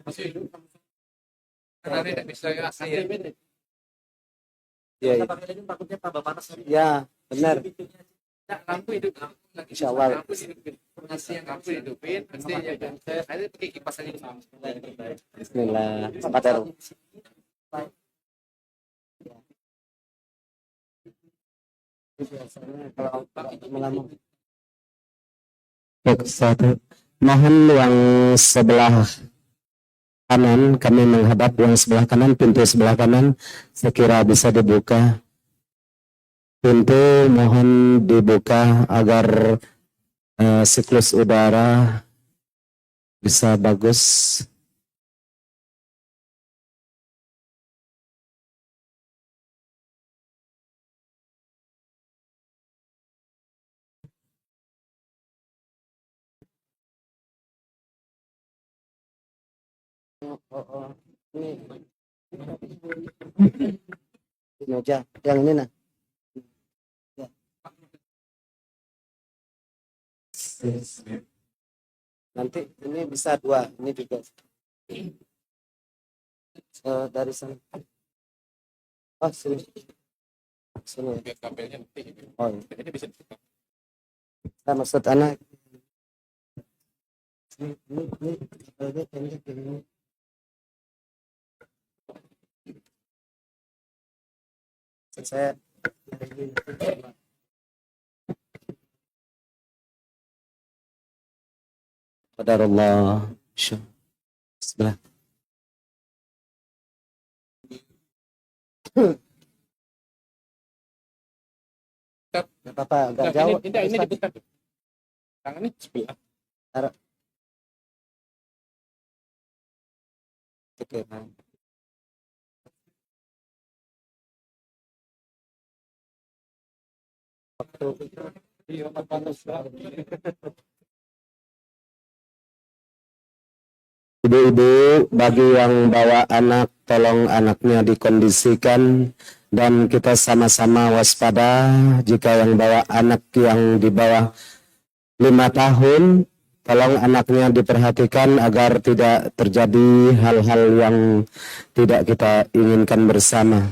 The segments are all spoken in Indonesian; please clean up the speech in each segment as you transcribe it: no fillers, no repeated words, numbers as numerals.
Masih hidup. Karena tidak bisa asli ya. Iya, iya. Takutnya tambah panas. Ya, benar. Nah, lampu hidup lagi. Insya Allah. Lampu hidupin. Nasi yang lampu hidupin. Nanti ya kan. Ada pakai kipas aja. Bismillah. Apa taruh? Biasanya kalau melama. Satu. Mohon yang sebelah kanan, kami menghadap yang sebelah kanan, pintu sebelah kanan sekira bisa dibuka. Pintu mohon dibuka agar siklus udara bisa bagus. Ini aja, yang ini nah. Ya. Nanti ini bisa dua, ini juga. Dari sana. Oh, sini. Sini. Biar kabelnya nanti. Oh, iya. Ini bisa dibuka. Nah, maksud anak. Ini. Saya Qadarullah. Sebelah. Gak apa-apa, agak jauh. Ini dibuka. Tangannya sebelah. Oke. Ibu-ibu, bagi yang bawa anak, tolong anaknya dikondisikan dan kita sama-sama waspada jika yang bawa anak yang di bawah 5 tahun, tolong anaknya diperhatikan agar tidak terjadi hal-hal yang tidak kita inginkan bersama.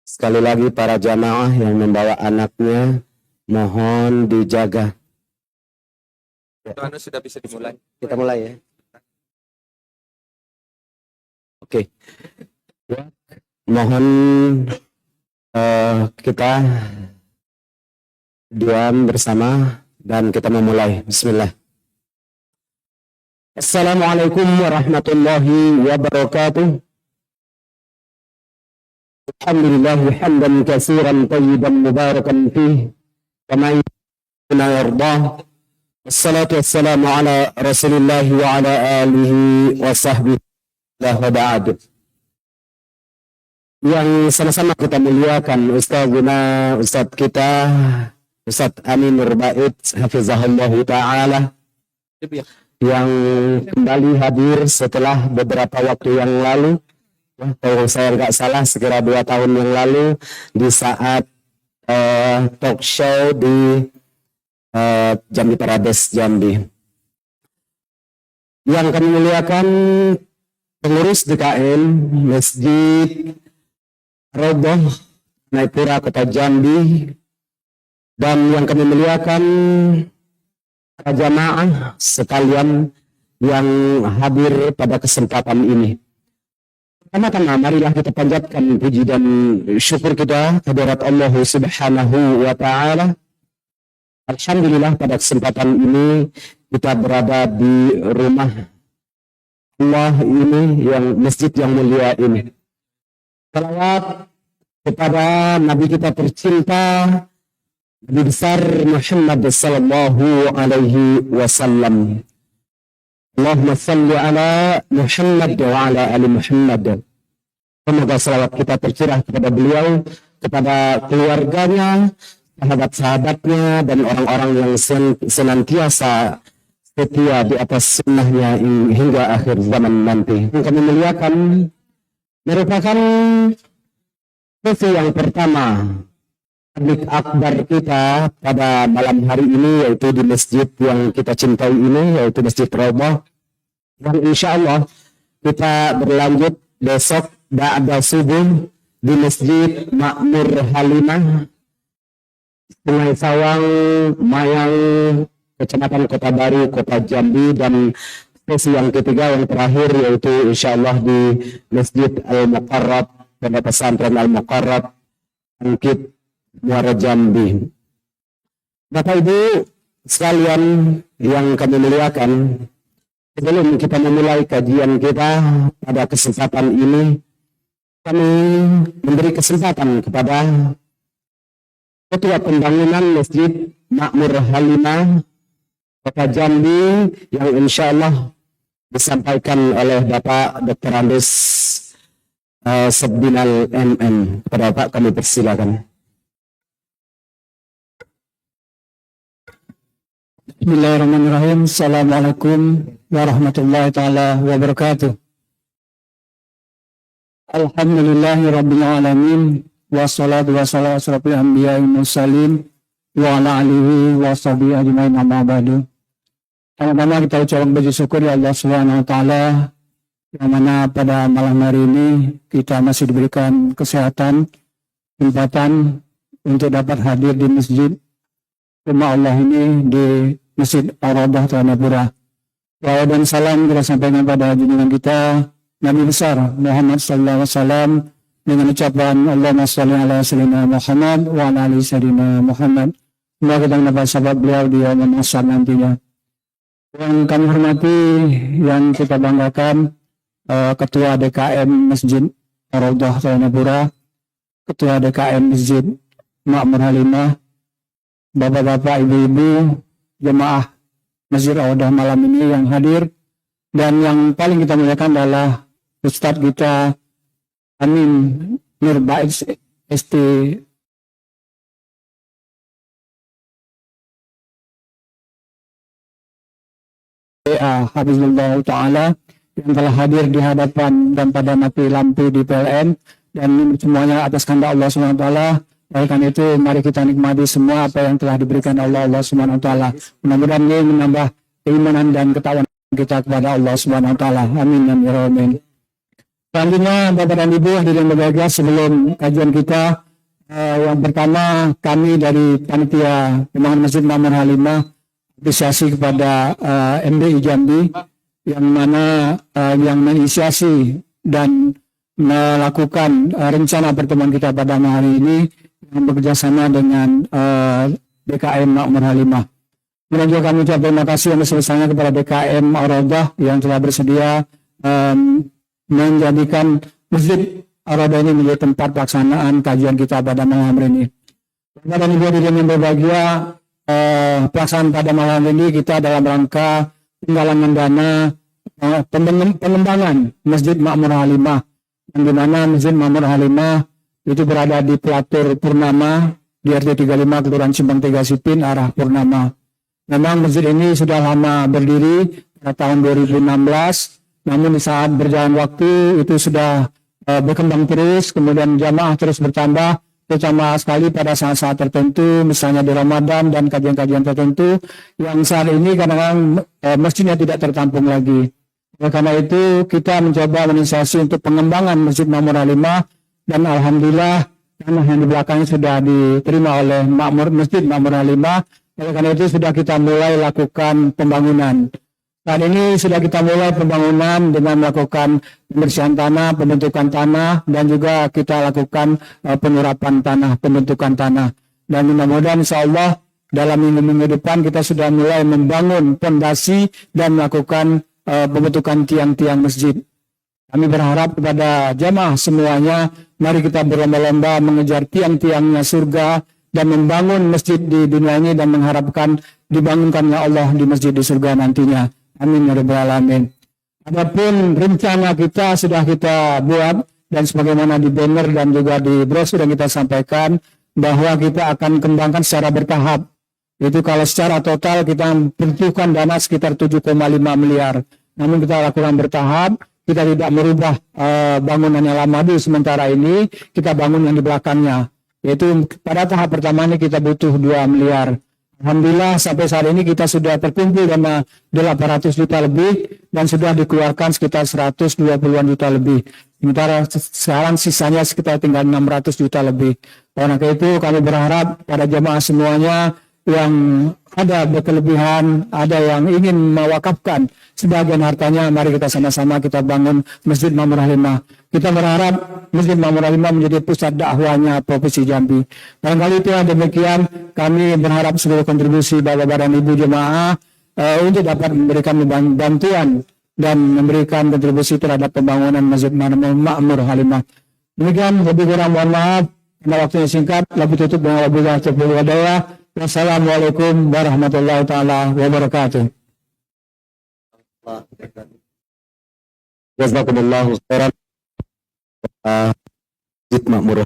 Sekali lagi para jamaah yang membawa anaknya, mohon dijaga. Itu sudah bisa dimulai. Kita mulai ya. Oke. Ya. Mohon kita diam bersama dan kita memulai. Bismillah. Assalamualaikum warahmatullahi wabarakatuh. Alhamdulillah hamdan katsiran tayyiban mubarakan fihi kama yardah. Wassalatu wassalamu ala Rasulillah wa ala alihi wa sahbihi wa ba'd. Yang sama-sama kita muliakan Ustadz kita Ustadz Amin Nurbait hafizahullah ta'ala yang kembali hadir setelah beberapa waktu yang lalu. Kalau saya nggak salah sekira 2 tahun yang lalu di saat talk show di Jambi Parades Jambi. Yang kami muliakan pengurus DKM Masjid Roboh Naipura Kota Jambi, dan yang kami muliakan para jamaah sekalian yang hadir pada kesempatan ini. Pertama-tama marilah kita panjatkan puji dan syukur kita kehadirat Allah Subhanahu wa ta'ala. Alhamdulillah pada kesempatan ini kita berada di rumah Allah ini, yang masjid yang mulia ini. Salawat kepada Nabi kita tercinta, Nabi besar Muhammad sallallahu alaihi wasallam. Allahumma salli ala Muhammad wa ala ali Muhammad. Semoga salawat kita tercurah kepada beliau, kepada keluarganya, sahabat-sahabatnya, dan orang-orang yang senantiasa setia di atas sunnahnya hingga akhir zaman nanti. Yang kami muliakan merupakan sesi yang pertama tabligh akbar kita pada malam hari ini, yaitu di masjid yang kita cintai ini, yaitu Masjid Roboh. yang insya Allah kita berlanjut besok ba'da subuh di Masjid Makmur Halimah, Sungai Sawang, Mayang, Kecamatan Kota Baru, Kota Jambi, dan sesi yang ketiga yang terakhir yaitu insya Allah di Masjid Al-Muqarrab, Pondok Pesantren Al-Muqarrab, Angkit, Muara Jambi. Bapak Ibu sekalian yang kami muliakan, sebelum kita memulai kajian kita pada kesempatan ini, kami memberi kesempatan kepada Ketua Pembangunan Masjid Makmur Halimah Kota Jambi yang insya Allah disampaikan oleh Bapak Dr. Andes Sebinal MM. Kepada Bapak kami persilakan. Bismillahirrahmanirrahim. Assalamualaikum warahmatullahi taala wabarakatuh. Alhamdulillahi rabbil alamin. Wassalatu wassalamu ala asyrafil anbiya'i wal mursalin wa ala alihi wa sahbihi ajmain, amma ba'du. Pertama kita ucapkan puji syukur ya Allah Subhanahu wa taala yang mana pada malam hari ini kita masih diberikan kesehatan, kesempatan untuk dapat hadir di masjid rumah Allah ini di Masjid Ar-Raudhah Tanapura. Salawat dan salam kita sampaikan pada junjungan kita Nabi besar Muhammad sallallahu alaihi wasallam dengan ucapan Allahumma shalli ala sayyidina Muhammad wa ala ali sayyidina Muhammad. Semoga kita mendapat sahabat beliau di yaumul mahsyar nantinya. Yang kami hormati, yang kita banggakan, Ketua DKM Masjid Ar-Raudhah Tanapura, Ketua DKM Masjid Makmur Halimah, Bapak-bapak, ibu-ibu, jemaah Masjid Ar-Raudhah malam ini yang hadir, dan yang paling kita muliakan adalah Ustadz kita Amin Nur Baiz ST Habibullah Ta'ala yang telah hadir di hadapan dan pada mati lampu di PLN, dan semuanya atas kehendak Allah SWT. Oleh karena itu mari kita nikmati semua apa yang telah diberikan Allah SWT. Mudah-mudahan ini menambah keimanan dan ketakwaan kita kepada Allah SWT. Amin ya rabbal alamin. Selanjutnya Bapak dan Ibu hadirin berbahagia, sebelum kajian kita yang pertama, kami dari Panitia Pembangunan Masjid Makmur Halimah apresiasi kepada MDI Jambi yang mana yang menginisiasi dan melakukan rencana pertemuan kita pada hari ini yang bekerjasama dengan DKM Makmur Halimah. Kemudian juga kami ucapkan terima kasih yang sebesarnya kepada DKM Ar-Raudhah yang telah bersedia menjadikan Masjid Ar-Raudhah ini menjadi tempat pelaksanaan kajian kita pada malam hari ini. Bapak dan Ibu yang berbahagia, pelaksanaan pada malam ini kita dalam rangka penggalangan dana pengembangan Masjid Makmur Halimah, yang dimana Masjid Makmur Halimah itu berada di Pelatur Purnama di RT 35 Kelurahan Simpang 3 Sipin arah Purnama. Memang masjid ini sudah lama berdiri pada tahun 2016, namun di saat berjalan waktu itu sudah berkembang terus, kemudian jamaah terus bertambah, terutama sekali pada saat-saat tertentu, misalnya di Ramadan dan kajian-kajian tertentu, yang saat ini kadang-kadang masjidnya tidak tertampung lagi. Oleh karena itu kita mencoba menginisiasi untuk pengembangan Masjid Makmur Halimah, dan alhamdulillah tanah yang di belakangnya sudah diterima oleh Masjid Makmur Halimah. Oleh karena itu sudah kita mulai lakukan pembangunan. Saat ini sudah kita mulai pembangunan dengan melakukan pembersihan tanah, pembentukan tanah, dan juga kita lakukan penyerapan tanah, pembentukan tanah. Dan mudah-mudahan insya Allah dalam minggu-minggu depan kita sudah mulai membangun fondasi dan melakukan pembentukan tiang-tiang masjid. Kami berharap kepada jamaah semuanya, mari kita berlomba-lomba mengejar tiang-tiangnya surga dan membangun masjid di dunia ini dan mengharapkan dibangunkannya Allah di masjid di surga nantinya. Amin ya rabbal alamin. Adapun rencana kita sudah kita buat, dan sebagaimana di banner dan juga di brosur yang kita sampaikan, bahwa kita akan kembangkan secara bertahap. Itu kalau secara total kita membutuhkan dana sekitar 7,5 miliar. Namun kita lakukan bertahap, kita tidak merubah bangunan yang lama dulu sementara ini, kita bangun yang di belakangnya. Yaitu pada tahap pertama ini kita butuh 2 miliar. Alhamdulillah sampai saat ini kita sudah terkumpul dana 800 juta lebih dan sudah dikeluarkan sekitar 120-an juta lebih. Sementara sekarang sisanya sekitar tinggal 600 juta lebih. Karena itu kami berharap pada jemaah semuanya yang ada berkelebihan, ada yang ingin mewakafkan sebagian hartanya, mari kita sama-sama kita bangun Masjid Ma'mun Halimah. Kita berharap Masjid Ma'mun Halimah menjadi pusat dakwahnya Provinsi Jambi. Barangkali itu yang demikian, kami berharap seluruh kontribusi Bapak dan Ibu jemaah untuk dapat memberikan bantuan dan memberikan kontribusi terhadap pembangunan Masjid Ma'mun Halimah. Demikian, lebih kurang mohon maaf, karena waktunya singkat, lebih tutup dengan wabillahi taufiq wal hidayah. Wassalamualaikum warahmatullahi taala wabarakatuh. Jazakumullahu khairan. Masjid Ma'mun.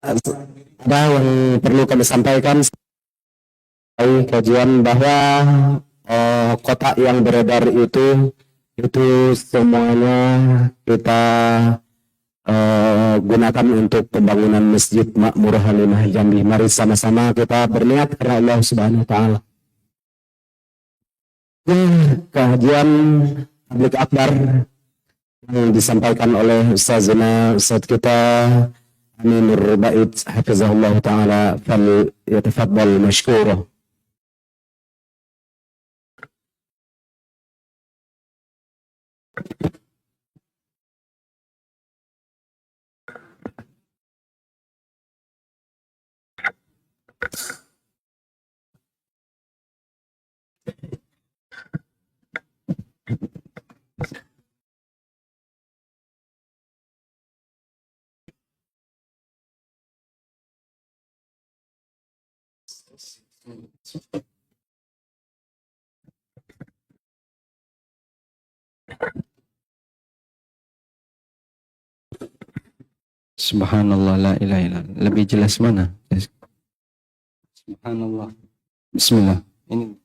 Ada yang perlu kami sampaikan kajian bahwa kotak yang beredar itu semuanya kita gunakan untuk pembangunan Masjid Ma'mun Halimah Jambi. Mari sama-sama kita berniat karena Allah Subhanahu wa taala. Kajian tabligh akbar yang disampaikan oleh Ustazina Ustaz kita Aminur Bait hafizahullah taala, fal yatafaddal mashkura. Subhanallah, la ilaha illallah. Lebih jelas mana? Subhanallah. Bismillah. Ini.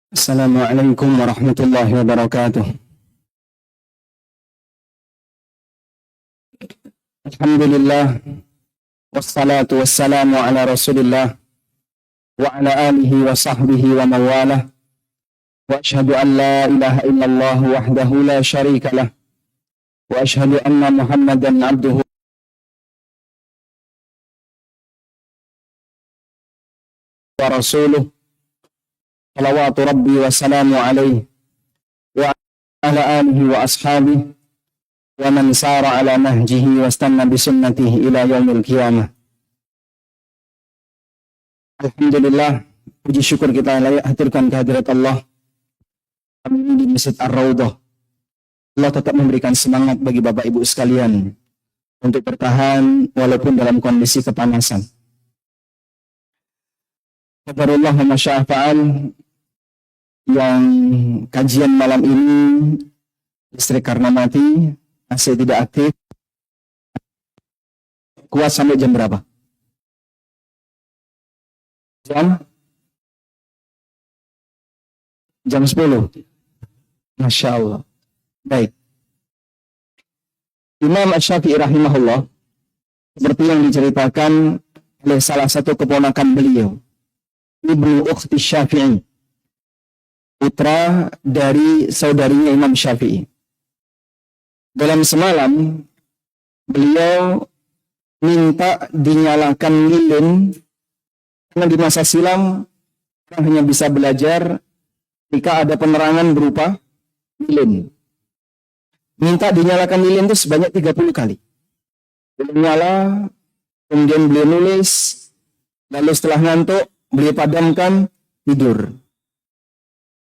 Assalamualaikum warahmatullahi wabarakatuh. Alhamdulillah, wassalatu wassalamu ala rasulillah wa ala alihi wa sahbihi wa mawalah, wa ashhadu an la ilaha illallah wahdahu la syarika lah, wa ashhadu anna muhammadan abduhu wa rasuluh. Salawatu Rabbi wa salamu alaihi wa ala alihi wa ashabihi wa man sara ala nahjihi wa istanna bi sunnatihi ila yaumil qiyamah. Alhamdulillah, puji syukur kita layak haturkan kehadirat Allah kami di Masjid Ar-Raudhah. Allah tetap memberikan semangat bagi Bapak Ibu sekalian untuk bertahan walaupun dalam kondisi kepanasan. Qadarullah wa masya'afa'al. Yang kajian malam ini listrik karena mati, AC tidak aktif. Kuat sampai jam berapa? Jam 10. Masya Allah. Baik. Imam Asy-Syafi'i rahimahullah, seperti yang diceritakan oleh salah satu keponakan beliau, Ibnu Ukhti Syafi'i, putra dari saudarinya Imam Syafi'i. Dalam semalam, beliau minta dinyalakan lilin, karena di masa silam orang hanya bisa belajar jika ada penerangan berupa lilin. Minta dinyalakan lilin itu sebanyak 30 kali. Beliau nyala, kemudian beliau nulis, Lalu setelah ngantuk, beliau padamkan, tidur.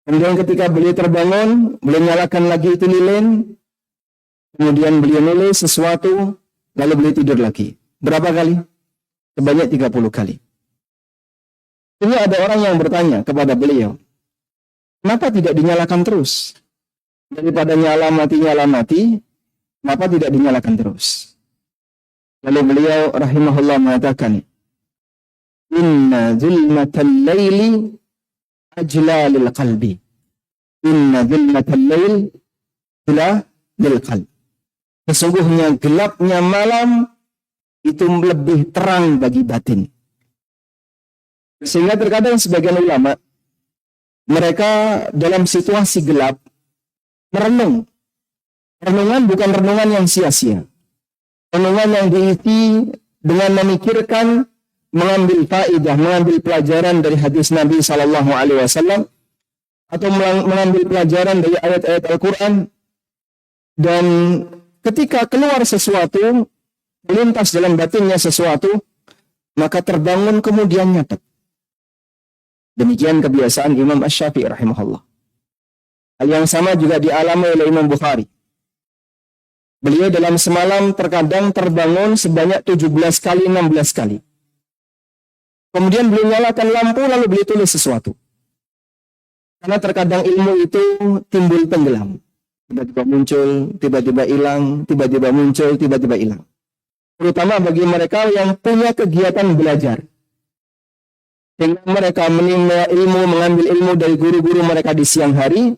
Kemudian ketika beliau terbangun, beliau nyalakan lagi itu lilin, kemudian beliau nulis sesuatu, lalu beliau tidur lagi. Berapa kali? Sebanyak 30 kali. Ini ada orang yang bertanya kepada beliau, kenapa tidak dinyalakan terus? Daripada nyala mati, kenapa tidak dinyalakan terus? Lalu beliau rahimahullah mengatakan, Inna zulmatal laili ajla lil qalbi. Inna zulmatal lail ajla lil qalbi. Sesungguhnya gelapnya malam itu lebih terang bagi batin. Sehingga terkadang sebagian ulama, mereka dalam situasi gelap, merenung. Renungan bukan renungan yang sia-sia. Renungan yang diisi dengan memikirkan, mengambil faedah, mengambil pelajaran dari hadis Nabi SAW, atau mengambil pelajaran dari ayat-ayat Al-Quran. Dan ketika keluar sesuatu, melintas dalam batinnya sesuatu, maka terbangun kemudian nyatet. Demikian kebiasaan Imam Asy-Syafi'i rahimahullah. Hal yang sama juga dialami oleh Imam Bukhari. Beliau dalam semalam terkadang terbangun sebanyak 17 kali, 16 kali. Kemudian beliau nyalakan lampu lalu beliau tulis sesuatu. Karena terkadang ilmu itu timbul tenggelam. Tiba-tiba muncul, tiba-tiba hilang, tiba-tiba muncul, tiba-tiba hilang. Terutama bagi mereka yang punya kegiatan belajar. Sehingga mereka menimba ilmu, mengambil ilmu dari guru-guru mereka di siang hari,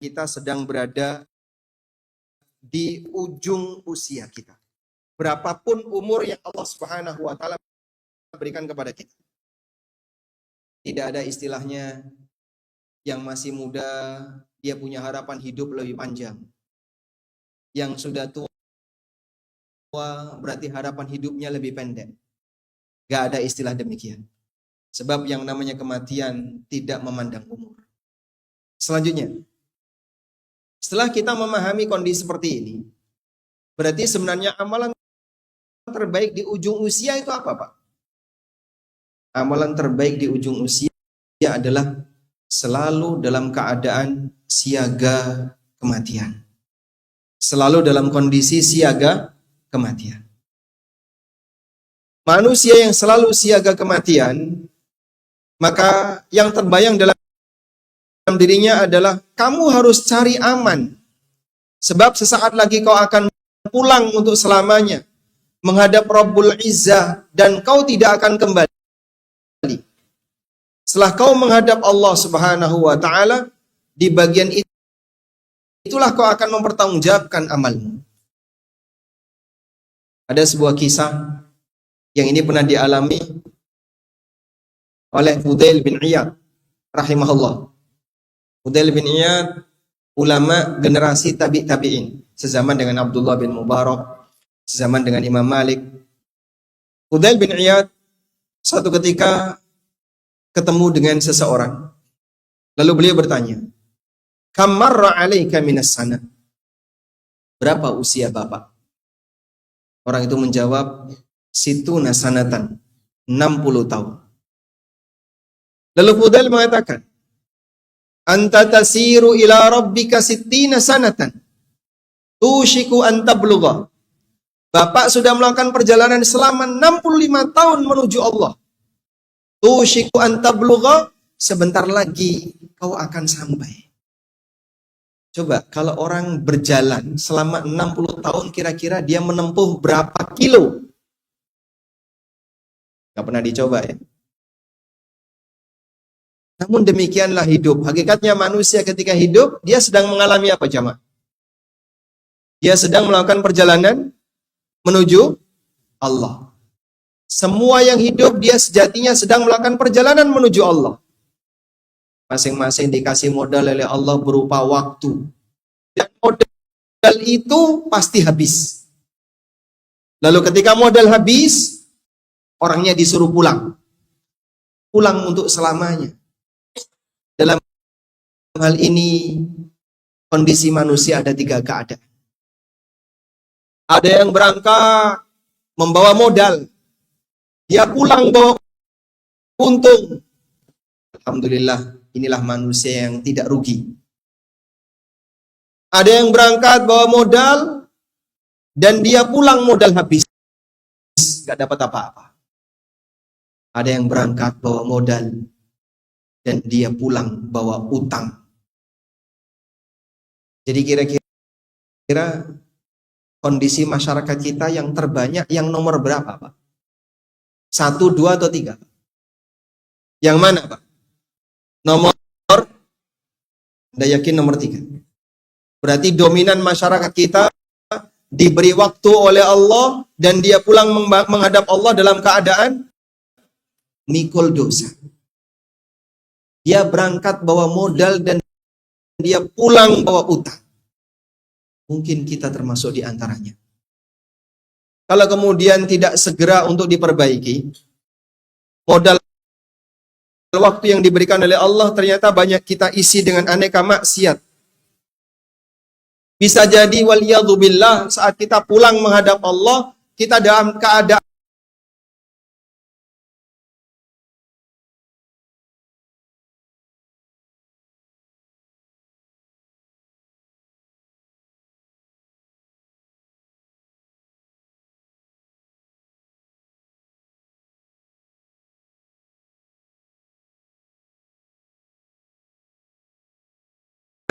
kita sedang berada di ujung usia kita. Berapapun umur yang Allah Subhanahu wa taala berikan kepada kita. Tidak ada istilahnya yang masih muda dia punya harapan hidup lebih panjang. Yang sudah tua berarti harapan hidupnya lebih pendek. Gak ada istilah demikian. Sebab yang namanya kematian tidak memandang umur. Selanjutnya, setelah kita memahami kondisi seperti ini, berarti sebenarnya amalan terbaik di ujung usia itu apa, Pak? Amalan terbaik di ujung usia adalah selalu dalam keadaan siaga kematian. Selalu dalam kondisi siaga kematian. Manusia yang selalu siaga kematian, maka yang terbayang dalam dirinya adalah kamu harus cari aman. Sebab sesaat lagi kau akan pulang untuk selamanya menghadap Rabbul Izzah dan kau tidak akan kembali. Setelah kau menghadap Allah Subhanahu wa taala, di bagian itulah kau akan mempertanggungjawabkan amalmu. Ada sebuah kisah yang ini pernah dialami oleh Fudail bin Iyad rahimahullah. Fudail bin Iyad ulama generasi tabi'in, sezaman dengan Abdullah bin Mubarak, sezaman dengan Imam Malik. Fudail bin Iyad suatu ketika ketemu dengan seseorang. Lalu beliau bertanya, "Kam marra 'alaika minas sana?" Berapa usia Bapak? Orang itu menjawab, "Situna sanatan." 60 tahun. Lalu Fudail mengatakan, "Anta tasiru ila rabbika sittina sanatan. Tushiku an tablugha." Bapak sudah melakukan perjalanan selama 65 tahun menuju Allah. Tushiku an tablugha, sebentar lagi kau akan sampai. Coba kalau orang berjalan selama 60 tahun kira-kira dia menempuh berapa kilo? Gak pernah dicoba ya. Namun demikianlah hidup. Hakikatnya manusia ketika hidup, dia sedang mengalami apa jamaah? Dia sedang melakukan perjalanan menuju Allah. Semua yang hidup dia sejatinya sedang melakukan perjalanan menuju Allah. Masing-masing dikasih modal oleh Allah berupa waktu. Dan modal itu pasti habis. Lalu ketika modal habis, orangnya disuruh pulang. Pulang untuk selamanya. Dalam hal ini, kondisi manusia ada 3 keadaan. Ada yang berangkat membawa modal. Dia pulang bawa untung. Alhamdulillah, inilah manusia yang tidak rugi. Ada yang berangkat bawa modal dan dia pulang modal habis. Gak dapat apa-apa. Ada yang berangkat bawa modal dan dia pulang bawa utang. Jadi kira-kira kondisi masyarakat kita yang terbanyak yang nomor berapa, Pak? 1, 2, atau 3? Yang mana, Pak? Nomor, Anda yakin nomor 3? Berarti dominan masyarakat kita diberi waktu oleh Allah dan dia pulang menghadap Allah dalam keadaan mikul dosa. Dia berangkat bawa modal dan dia pulang bawa utang. Mungkin kita termasuk di antaranya. Kalau kemudian tidak segera untuk diperbaiki, modal waktu yang diberikan oleh Allah ternyata banyak kita isi dengan aneka maksiat. Bisa jadi waliyadzubillah saat kita pulang menghadap Allah, kita dalam keadaan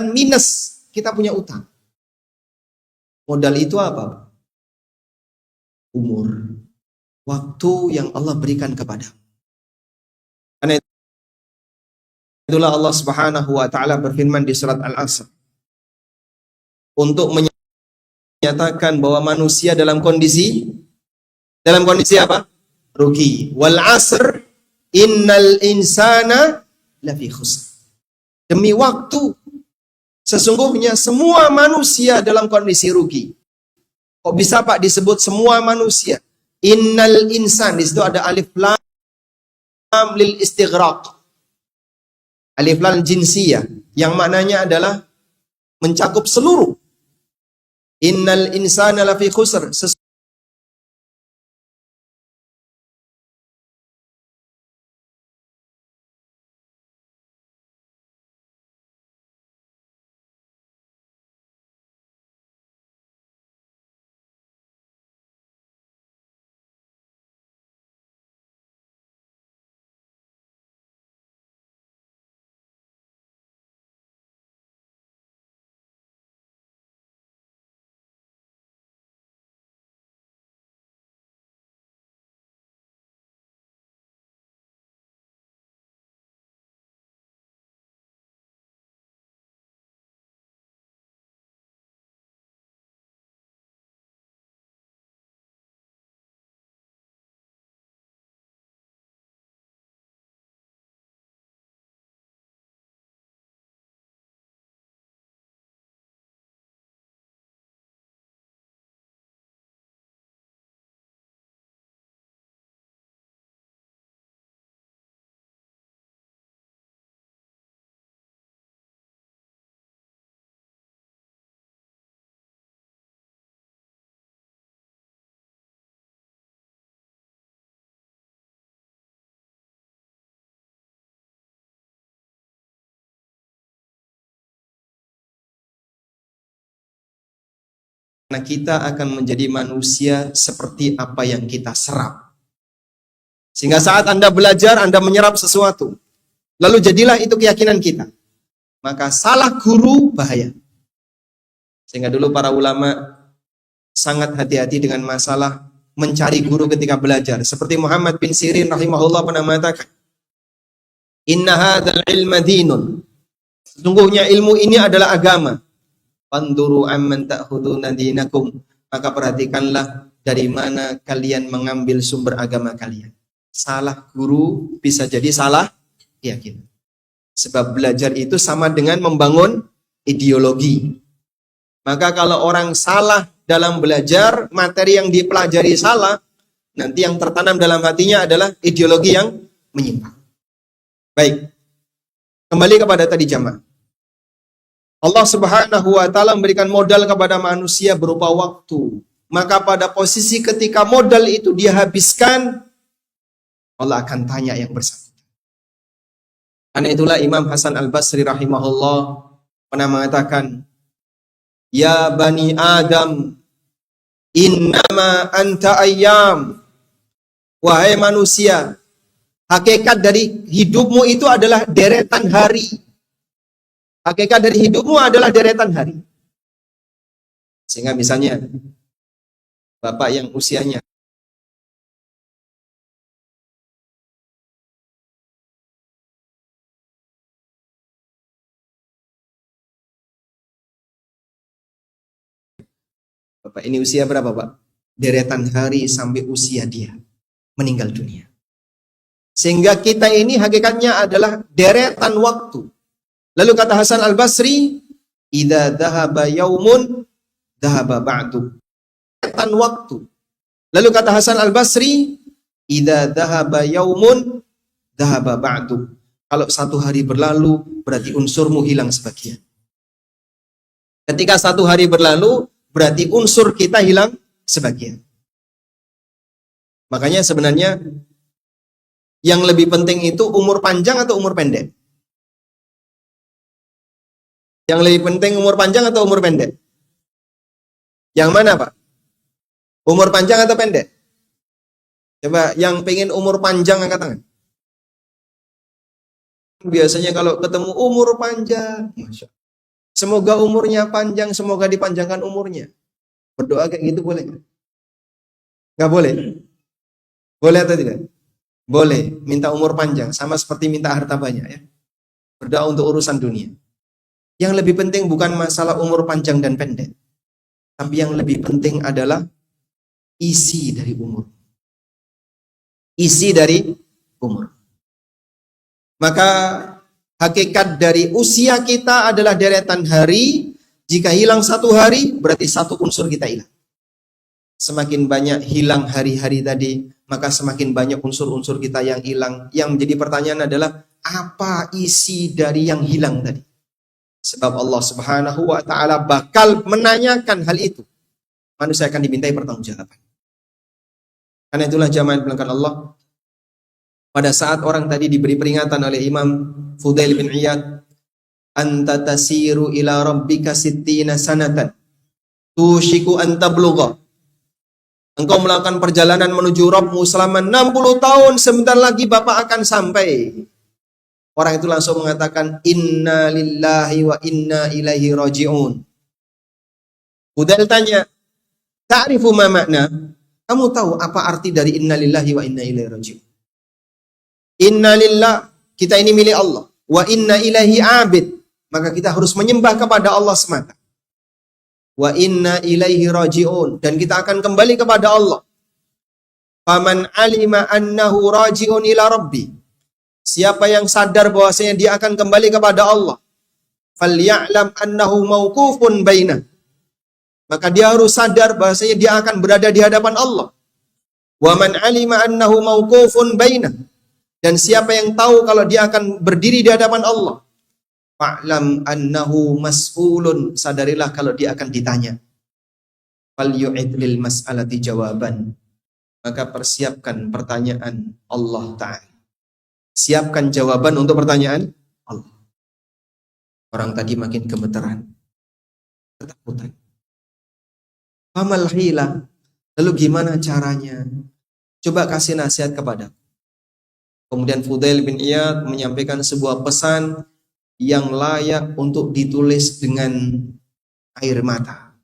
minus, kita punya utang. Modal itu apa? Umur. Waktu yang Allah berikan kepada. Karena itulah Allah Subhanahu wa taala berfirman di surat Al-Asr. untuk menyatakan bahwa manusia dalam kondisi apa? Rugi. Wal asr innal insana lafi khusr. Demi waktu, sesungguhnya semua manusia dalam kondisi rugi. Kok bisa Pak disebut semua manusia? Innal insan, di situ ada alif lam lil istighraq. Alif lam jinsiyah yang maknanya adalah mencakup seluruh. Innal insana lafi khusr. Karena kita akan menjadi manusia seperti apa yang kita serap. Sehingga saat Anda belajar, Anda menyerap sesuatu. Lalu jadilah itu keyakinan kita. Maka salah guru bahaya. Sehingga dulu para ulama sangat hati-hati dengan masalah mencari guru ketika belajar. Seperti Muhammad bin Sirin rahimahullah pernah mengatakan, Inna hadzal ilma dinun. Sesungguhnya ilmu ini adalah agama. Panduru amman ta'khuduna dinakum, maka perhatikanlah dari mana kalian mengambil sumber agama kalian. Salah guru bisa jadi salah keyakinan. Sebab belajar itu sama dengan membangun ideologi. Maka kalau orang salah dalam belajar, materi yang dipelajari salah, nanti yang tertanam dalam hatinya adalah ideologi yang menyimpang. Baik, kembali kepada tadi jamaah. Allah Subhanahu wa taala memberikan modal kepada manusia berupa waktu. Maka pada posisi ketika modal itu dia habiskan, Allah akan tanya yang bersangkutan. Karena itulah Imam Hasan Al-Basri rahimahullah pernah mengatakan, Ya Bani Adam, innama anta ayyam. Wahai manusia, hakikat dari hidupmu itu adalah deretan hari. Hakikat dari hidupmu adalah deretan hari. Sehingga misalnya, bapak yang usianya Bapak ini usia berapa Pak? Deretan hari sampai usia dia meninggal dunia. Sehingga kita ini hakikatnya adalah deretan waktu. Lalu kata Hasan Al-Basri, idza dhahaba yaumun dhahaba ba'du. Deretan waktu. Lalu kata Hasan Al-Basri, idza dhahaba yaumun dhahaba ba'du. Kalau satu hari berlalu, berarti unsurmu hilang sebagian. Ketika satu hari berlalu, berarti unsur kita hilang sebagian. Makanya sebenarnya yang lebih penting itu umur panjang atau umur pendek? Yang lebih penting umur panjang atau umur pendek? Yang mana Pak? Umur panjang atau pendek? Coba yang pengen umur panjang angkat tangan. Biasanya kalau ketemu umur panjang, Masya Allah. Semoga umurnya panjang, semoga dipanjangkan umurnya. Berdoa kayak gitu boleh nggak? Nggak boleh? Boleh atau tidak? Boleh, minta umur panjang, sama seperti minta harta banyak ya. Berdoa untuk urusan dunia. Yang lebih penting bukan masalah umur panjang dan pendek. Tapi yang lebih penting adalah isi dari umur. Isi dari umur. Maka hakikat dari usia kita adalah deretan hari. Jika hilang satu hari, berarti satu unsur kita hilang. Semakin banyak hilang hari-hari tadi, maka semakin banyak unsur-unsur kita yang hilang. Yang menjadi pertanyaan adalah, apa isi dari yang hilang tadi? Sebab Allah Subhanahu wa ta'ala bakal menanyakan hal itu. Manusia akan dimintai pertanggungjawaban. Karena itulah jamaah yang Allah, pada saat orang tadi diberi peringatan oleh Imam Fudail bin Iyad, anta tasiru ila rabbika sittina sanatan tushiku anta tablugha. Engkau melakukan perjalanan menuju Rabbmu selama 60 tahun, sebentar lagi Bapak akan sampai. Orang itu langsung mengatakan, inna lillahi wa inna ilaihi raji'un. Fudail tanya, ta'rifu ma makna? Kamu tahu apa arti dari inna lillahi wa inna ilaihi raji'un? Inna lillah, kita ini milik Allah. Wa inna ilaihi abid, maka kita harus menyembah kepada Allah semata. Wa inna ilaihi raji'un, dan kita akan kembali kepada Allah. Faman alima annahu raji'un ila rabbi, siapa yang sadar bahwasanya dia akan kembali kepada Allah, falya'lam annahu mauqufun bainah, maka dia harus sadar bahwasanya dia akan berada di hadapan Allah. Wa man alima annahu mauqufun bainah, dan siapa yang tahu kalau dia akan berdiri di hadapan Allah, fa'lam annahu mas'ulun, sadarilah kalau dia akan ditanya. Falyu'id lil mas'alati jawaban, maka persiapkan pertanyaan Allah Ta'ala. Siapkan jawaban untuk pertanyaan Allah. Orang tadi makin gemeteran, ketakutan. Famal hila, lalu gimana caranya? Coba kasih nasihat kepada. Kemudian Fudail bin Iyad menyampaikan sebuah pesan yang layak untuk ditulis dengan air mata.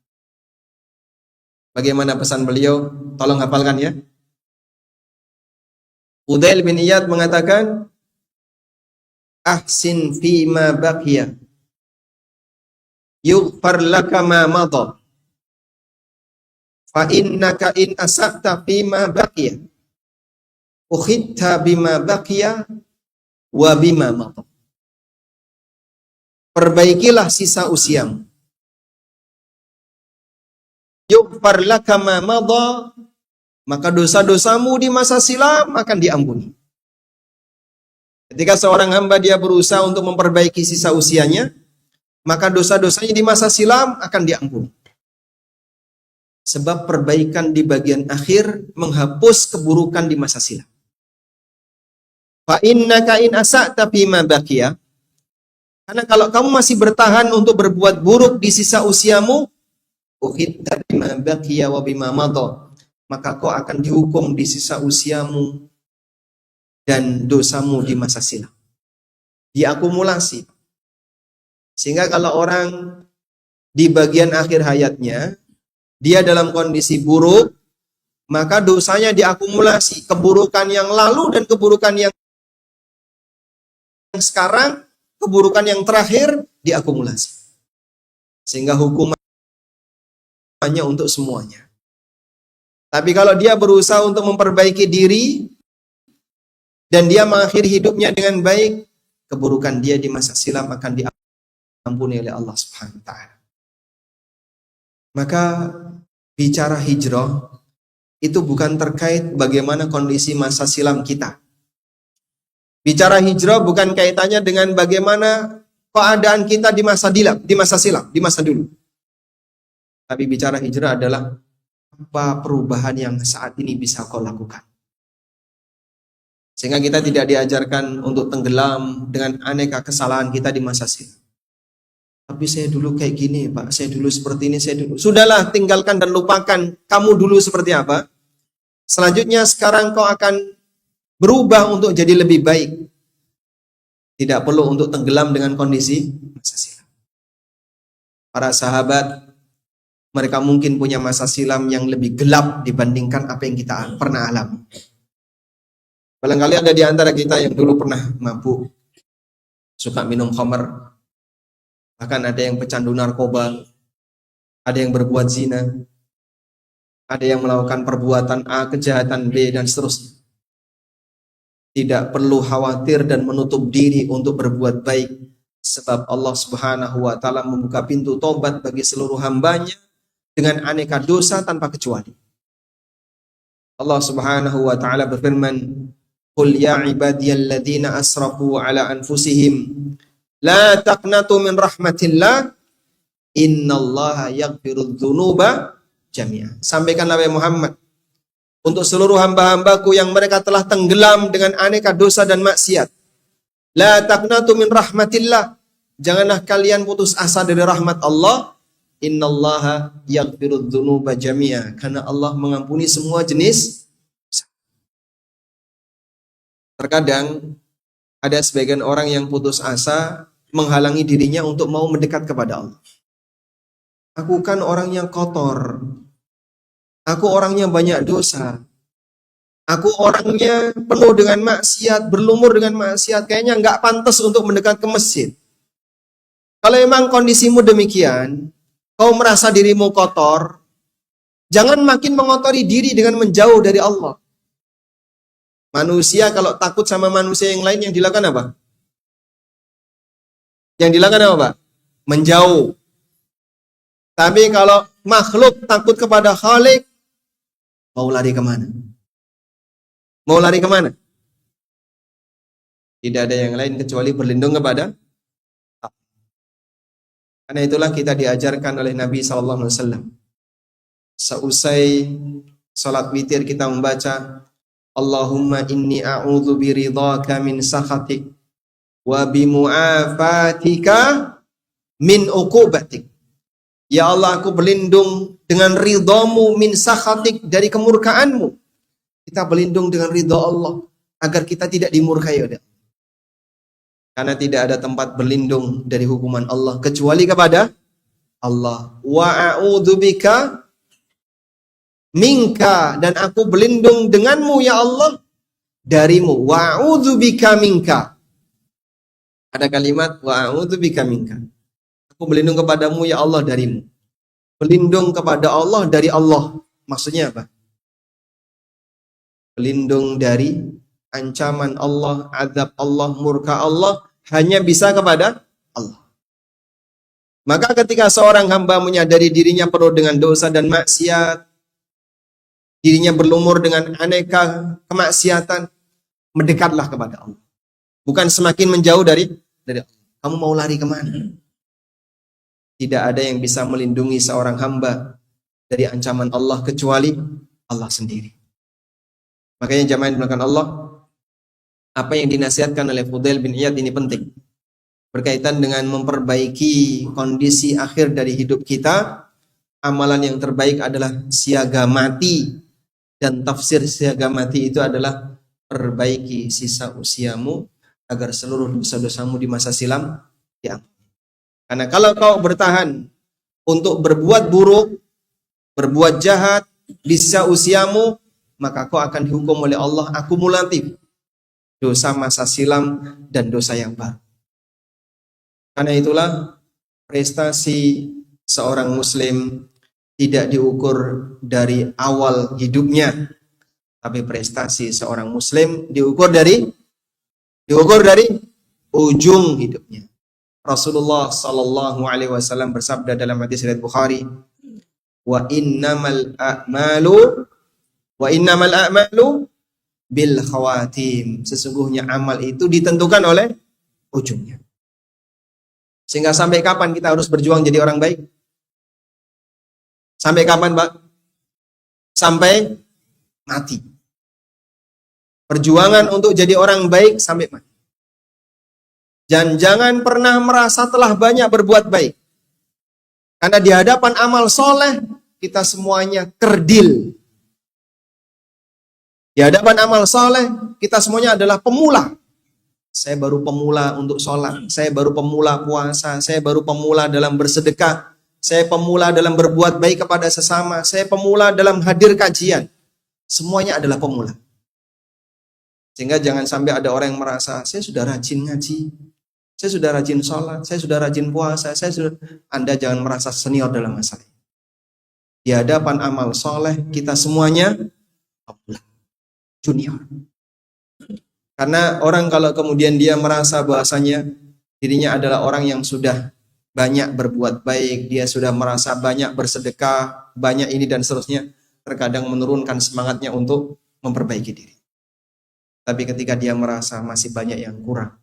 Bagaimana pesan beliau? Tolong hafalkan ya. Fudail bin Iyad mengatakan, ahsin fima baqiya yughfar laka ma madha fa innaka in asaqta fima baqiya ukhitta bima baqiya wa bima madha. Perbaikilah sisa usiamu. Yughfar laka ma madha, maka dosa-dosamu di masa silam akan diampuni. Ketika seorang hamba dia berusaha untuk memperbaiki sisa usianya, maka dosa-dosanya di masa silam akan diampuni. Sebab perbaikan di bagian akhir menghapus keburukan di masa silam. Fa innaka in asa'ta fima baqiya, karena kalau kamu masih bertahan untuk berbuat buruk di sisa usiamu, ukhitta bima baqiya wa bima madha, maka kau akan dihukum di sisa usiamu dan dosamu di masa silam. Diakumulasi. Sehingga kalau orang di bagian akhir hayatnya, dia dalam kondisi buruk, maka dosanya diakumulasi. Keburukan yang lalu dan keburukan yang sekarang, keburukan yang terakhir diakumulasi. Sehingga hukumannya untuk semuanya. Tapi kalau dia berusaha untuk memperbaiki diri dan dia mengakhiri hidupnya dengan baik, keburukan dia di masa silam akan diampuni oleh Allah Subhanahu wa ta'ala. Maka bicara hijrah itu bukan terkait bagaimana kondisi masa silam kita. Bicara hijrah bukan kaitannya dengan bagaimana keadaan kita di masa silam, di masa dulu. Tapi bicara hijrah adalah apa perubahan yang saat ini bisa kau lakukan. Sehingga kita tidak diajarkan untuk tenggelam dengan aneka kesalahan kita di masa silam. Tapi saya dulu kayak gini Pak, saya dulu seperti ini, saya dulu. Sudahlah, tinggalkan dan lupakan kamu dulu seperti apa. Selanjutnya sekarang kau akan berubah untuk jadi lebih baik. Tidak perlu untuk tenggelam dengan kondisi masa silam. Para sahabat, mereka mungkin punya masa silam yang lebih gelap dibandingkan apa yang kita pernah alami. Barangkali ada di antara kita yang dulu pernah mabuk, suka minum khamar, Bahkan ada yang pecandu narkoba, ada yang berbuat zina, ada yang melakukan perbuatan A, kejahatan B, dan seterusnya. Tidak perlu khawatir dan menutup diri untuk berbuat baik, sebab Allah Subhanahu wa Ta'ala membuka pintu tobat bagi seluruh hambanya dengan aneka dosa tanpa kecuali. Allah Subhanahu wa Ta'ala berfirman, "Qul ya ibadiyalladzina asrafu ala anfusihim la taqnatu min rahmatillah innallaha yaghfirudz dzunuba jami'a." Sampaikanlah wahai Muhammad untuk seluruh hamba-hambaku yang mereka telah tenggelam dengan aneka dosa dan maksiat. La taqnatu min rahmatillah. Janganlah kalian putus asa dari rahmat Allah. Innallaha yaghfirudz dzunuba jami'a. Karena Allah mengampuni semua jenis. Terkadang ada sebagian orang yang putus asa menghalangi dirinya untuk mau mendekat kepada Allah. Aku kan orang yang kotor. Aku orangnya banyak dosa. Aku orangnya penuh dengan maksiat, berlumur dengan maksiat. Kayaknya nggak pantas untuk mendekat ke masjid. Kalau memang kondisimu demikian, kau merasa dirimu kotor, jangan makin mengotori diri dengan menjauh dari Allah. Manusia kalau takut sama manusia yang lain, yang dilakukan apa? Yang dilakukan apa, Pak? Menjauh. Tapi kalau makhluk takut kepada Khalik, mau lari kemana? Mau lari kemana? Tidak ada yang lain kecuali berlindung kepada Allah. Karena itulah kita diajarkan oleh Nabi SAW. Seusai salat witir kita membaca, Allahumma inni a'udzu biridhaka min sakhatik wa bimu'afatika min uqubatik. Ya Allah, aku berlindung dengan ridhamu min sakhatik, dari kemurkaanmu. Kita berlindung dengan ridha Allah agar kita tidak dimurkai oleh Allah. Karena tidak ada tempat berlindung dari hukuman Allah kecuali kepada Allah. Wa a'udzubika minka, dan aku berlindung denganmu ya Allah darimu. Wa a'udzubika minka. Ada kalimat wa a'udzubika minka. Aku berlindung kepadamu ya Allah darimu. Berlindung kepada Allah dari Allah. Maksudnya apa? Berlindung dari ancaman Allah, azab Allah, murka Allah hanya bisa kepada Allah. Maka ketika seorang hamba menyadari dirinya penuh dengan dosa dan maksiat, dirinya berlumur dengan aneka kemaksiatan, mendekatlah kepada Allah. Bukan semakin menjauh dari Allah. Kamu mau lari kemana? Tidak ada yang bisa melindungi seorang hamba dari ancaman Allah kecuali Allah sendiri. Makanya jamaah yang dimuliakan Allah, apa yang dinasihatkan oleh Fudail bin Iyad ini penting. Berkaitan dengan memperbaiki kondisi akhir dari hidup kita, amalan yang terbaik adalah siaga mati. Dan tafsir siaga mati itu adalah perbaiki sisa usiamu agar seluruh dosa-dosamu di masa silam diampuni. Karena kalau kau bertahan untuk berbuat buruk, berbuat jahat di sisa usiamu, maka kau akan dihukum oleh Allah akumulatif dosa masa silam dan dosa yang baru. Karena itulah prestasi seorang muslim tidak diukur dari awal hidupnya, tapi prestasi seorang muslim diukur dari ujung hidupnya. Rasulullah sallallahu alaihi wasallam bersabda dalam hadis riwayat Bukhari, wa innamal a'malu bil khawatim. Sesungguhnya amal itu ditentukan oleh ujungnya. Sehingga sampai kapan kita harus berjuang jadi orang baik? Sampai kapan, Pak? Sampai mati. Perjuangan untuk jadi orang baik sampai mati. Dan jangan pernah merasa telah banyak berbuat baik. Karena di hadapan amal soleh, kita semuanya kerdil. Di hadapan amal soleh, kita semuanya adalah pemula. Saya baru pemula untuk sholat, saya baru pemula puasa, saya baru pemula dalam bersedekah, saya pemula dalam berbuat baik kepada sesama, saya pemula dalam hadir kajian. Semuanya adalah pemula. Sehingga jangan sampai ada orang yang merasa, saya sudah rajin ngaji, saya sudah rajin sholat, saya sudah rajin puasa, Anda jangan merasa senior dalam masalah ini. Di hadapan amal soleh, kita semuanya junior. Karena orang kalau kemudian dia merasa bahwasanya dirinya adalah orang yang sudah banyak berbuat baik, dia sudah merasa banyak bersedekah, banyak ini dan seterusnya, terkadang menurunkan semangatnya untuk memperbaiki diri. Tapi ketika dia merasa masih banyak yang kurang,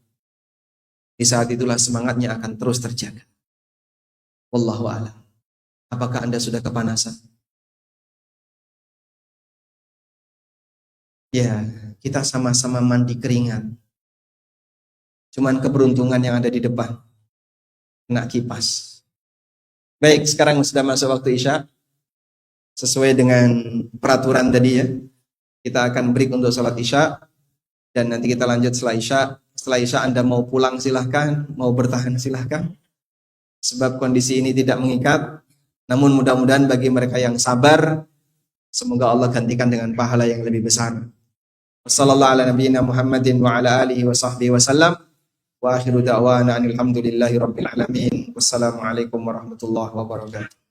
di saat itulah semangatnya akan terus terjaga. Wallahu a'lam. Apakah Anda sudah kepanasan? Ya, kita sama-sama mandi keringat. Cuman keberuntungan yang ada di depan. Kena kipas. Baik, sekarang sudah masuk waktu Isya. Sesuai dengan peraturan tadi ya. Kita akan break untuk sholat Isya. Dan nanti kita lanjut setelah Isya. Setelah Isya Anda mau pulang silahkan. Mau bertahan silahkan. Sebab kondisi ini tidak mengikat. Namun mudah-mudahan bagi mereka yang sabar, semoga Allah gantikan dengan pahala yang lebih besar. Wassallallahu ala nabiyyina Muhammadin wa ala alihi wa sahbihi wasallam. Wa akhiru da'wana anil hamdulillahi rabbil alamin. Wassalamualaikum warahmatullahi wabarakatuh.